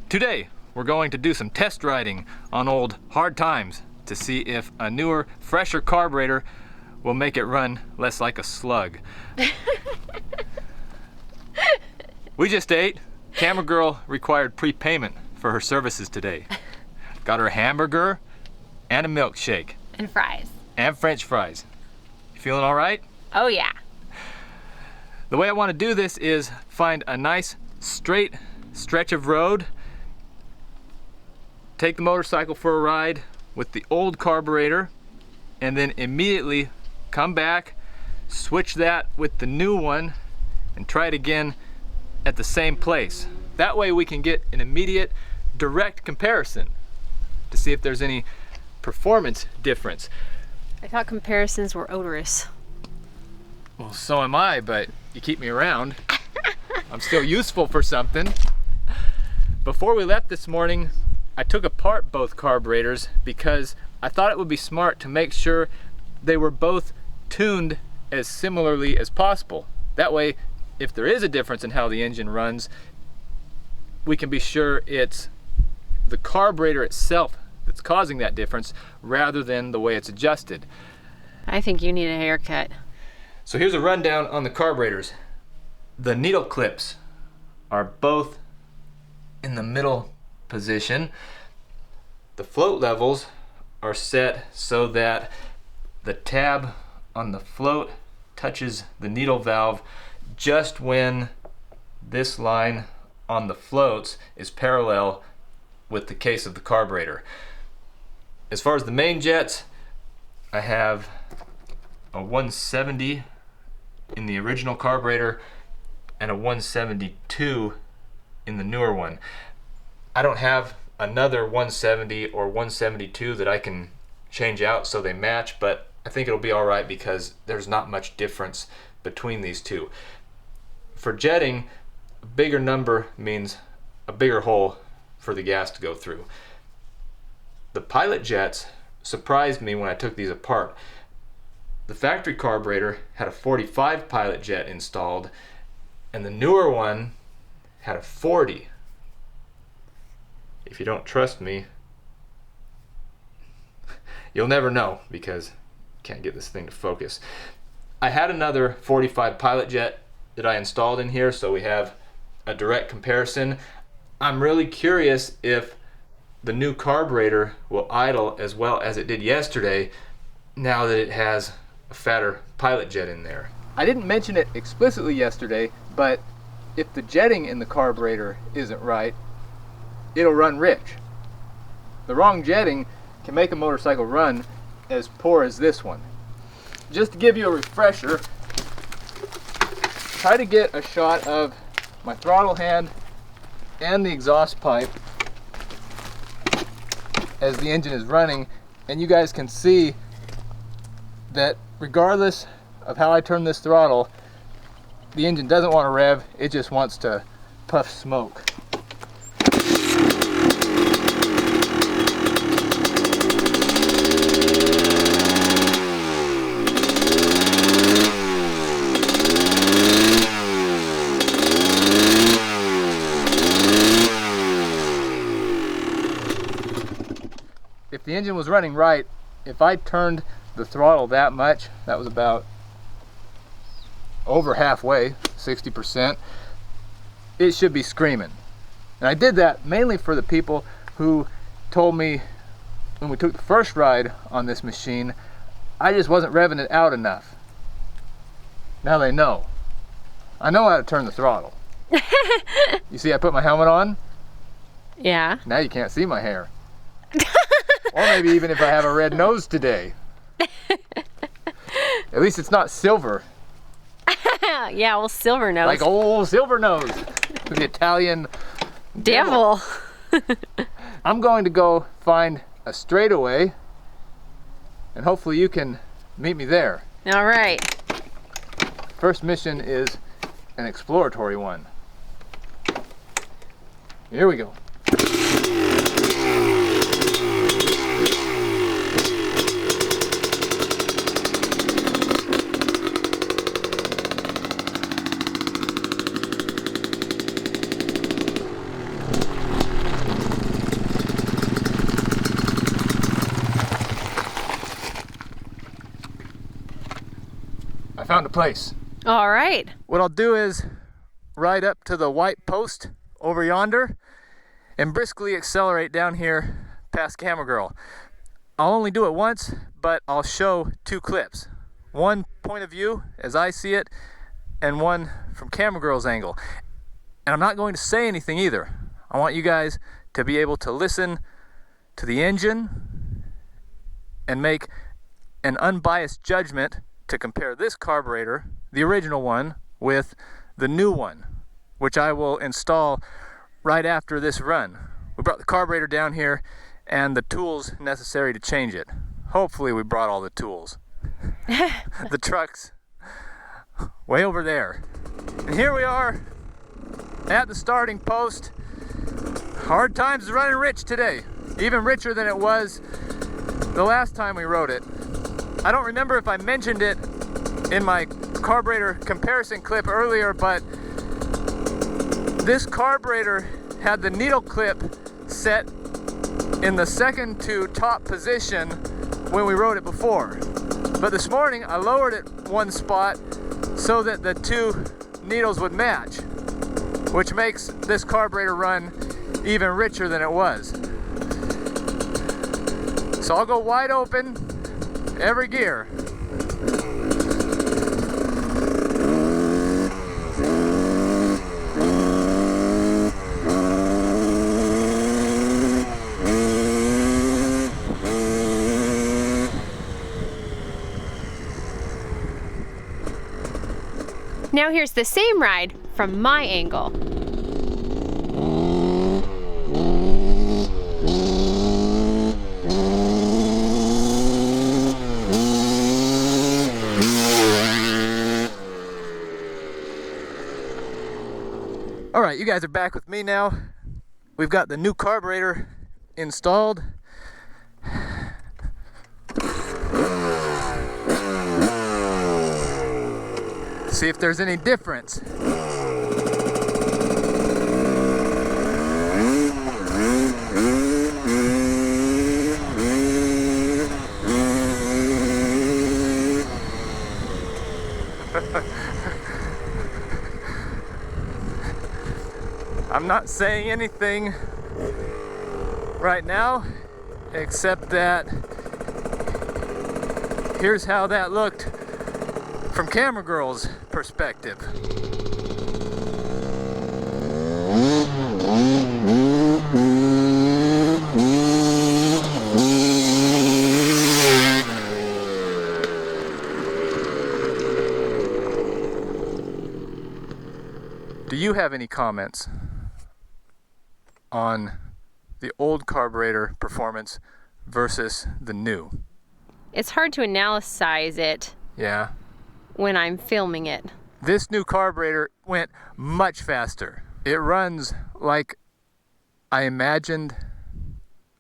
Today, we're going to do some test riding on old hard times to see if a newer, fresher carburetor will make it run less like a slug. We just ate. Camera girl required prepayment for her services today. Got her a hamburger and a milkshake. And fries. And French fries. You feeling all right? Oh yeah. The way I want to do this is find a nice straight stretch of road, take the motorcycle for a ride with the old carburetor, and then immediately come back, switch that with the new one, and try it again at the same place. That way we can get an immediate, direct comparison to see if there's any performance difference. I thought comparisons were odorous. Well, so am I, but you keep me around. I'm still useful for something. Before we left this morning, I took apart both carburetors because I thought it would be smart to make sure they were both tuned as similarly as possible. That way, if there is a difference in how the engine runs, we can be sure it's the carburetor itself that's causing that difference rather than the way it's adjusted. I think you need a haircut. So here's a rundown on the carburetors. The needle clips are both in the middle position. The float levels are set so that the tab on the float touches the needle valve just when this line on the floats is parallel with the case of the carburetor. As far as the main jets, I have a 170 in the original carburetor and a 172 in the newer one. I don't have another 170 or 172 that I can change out so they match, but I think it'll be all right because there's not much difference between these two. For jetting, a bigger number means a bigger hole for the gas to go through. The pilot jets surprised me when I took these apart. The factory carburetor had a 45 pilot jet installed, and the newer one had a 40. If you don't trust me, you'll never know because I can't get this thing to focus. I had another 45 pilot jet that I installed in here, so we have a direct comparison. I'm really curious if the new carburetor will idle as well as it did yesterday now that it has a fatter pilot jet in there. I didn't mention it explicitly yesterday, but if the jetting in the carburetor isn't right, it'll run rich. The wrong jetting can make a motorcycle run as poor as this one. Just to give you a refresher, try to get a shot of my throttle hand and the exhaust pipe as the engine is running, and you guys can see that regardless of how I turn this throttle, the engine doesn't want to rev, it just wants to puff smoke. If the engine was running right, if I turned the throttle that much, that was about over halfway, 60%, it should be screaming. And I did that mainly for the people who told me when we took the first ride on this machine, I just wasn't revving it out enough. Now they know. I know how to turn the throttle. You see I put my helmet on? Yeah. Now you can't see my hair. Or maybe even if I have a red nose today. At least it's not silver. Yeah, well, silver nose. Like old silver nose. The Italian devil. I'm going to go find a straightaway, and hopefully you can meet me there. All right. First mission is an exploratory one. Here we go. found a place. All right. What I'll do is ride up to the white post over yonder and briskly accelerate down here past Camera Girl. I'll only do it once, but I'll show 2 clips. One point of view as I see it, and one from Camera Girl's angle. And I'm not going to say anything either. I want you guys to be able to listen to the engine and make an unbiased judgment to compare this carburetor, the original one, with the new one, which I will install right after this run. We brought the carburetor down here and the tools necessary to change it. Hopefully we brought all the tools. The truck's way over there. And here we are at the starting post. Hard times running rich today. Even richer than it was the last time we rode it. I don't remember if I mentioned it in my carburetor comparison clip earlier, but this carburetor had the needle clip set in the second to top position when we rode it before. But this morning I lowered it one spot so that the 2 needles would match, which makes this carburetor run even richer than it was. So I'll go wide open every gear. Now here's the same ride from my angle. All right, you guys are back with me now. We've got the new carburetor installed. See if there's any difference. I'm not saying anything right now, except that here's how that looked from Camera Girl's perspective. Do you have any comments on the old carburetor performance versus the new? It's hard to analyze it. Yeah. When I'm filming it. This new carburetor went much faster. It runs like I imagined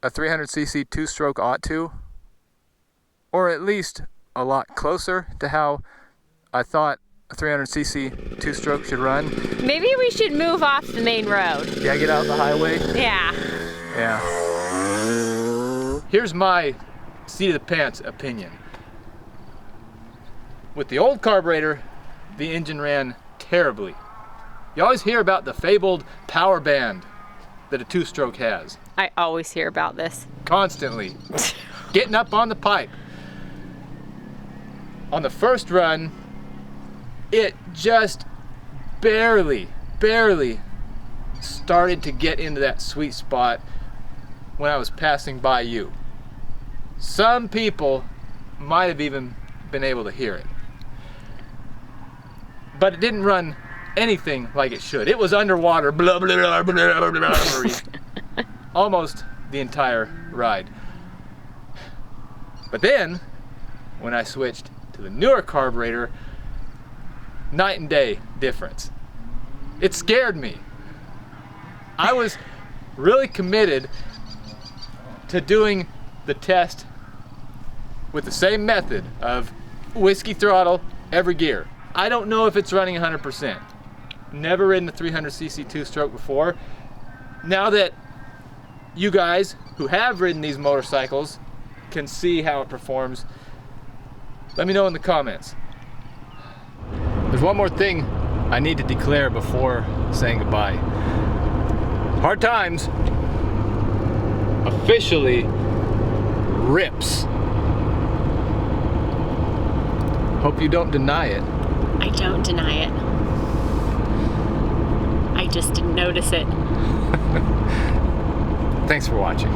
a 300cc 2-stroke ought to, or at least a lot closer to how I thought a 300cc 2-stroke should run. Maybe we should move off the main road. Yeah, get out the highway. Yeah. Yeah. Here's my seat of the pants opinion. With the old carburetor, the engine ran terribly. You always hear about the fabled power band that a 2-stroke has. I always hear about this. Constantly. Getting up on the pipe. On the first run, it just barely started to get into that sweet spot when I was passing by you. Some people might have even been able to hear it. But it didn't run anything like it should. It was underwater, blah, blah, blah, blah, blah, blah, almost the entire ride. But then, when I switched to the newer carburetor, night and day difference. It scared me. I was really committed to doing the test with the same method of whiskey throttle every gear. I don't know if it's running 100%. Never ridden a 300cc 2-stroke before. Now that you guys who have ridden these motorcycles can see how it performs, let me know in the comments. There's one more thing I need to declare before saying goodbye. Hard Times officially rips. Hope you don't deny it. I don't deny it. I just didn't notice it. Thanks for watching.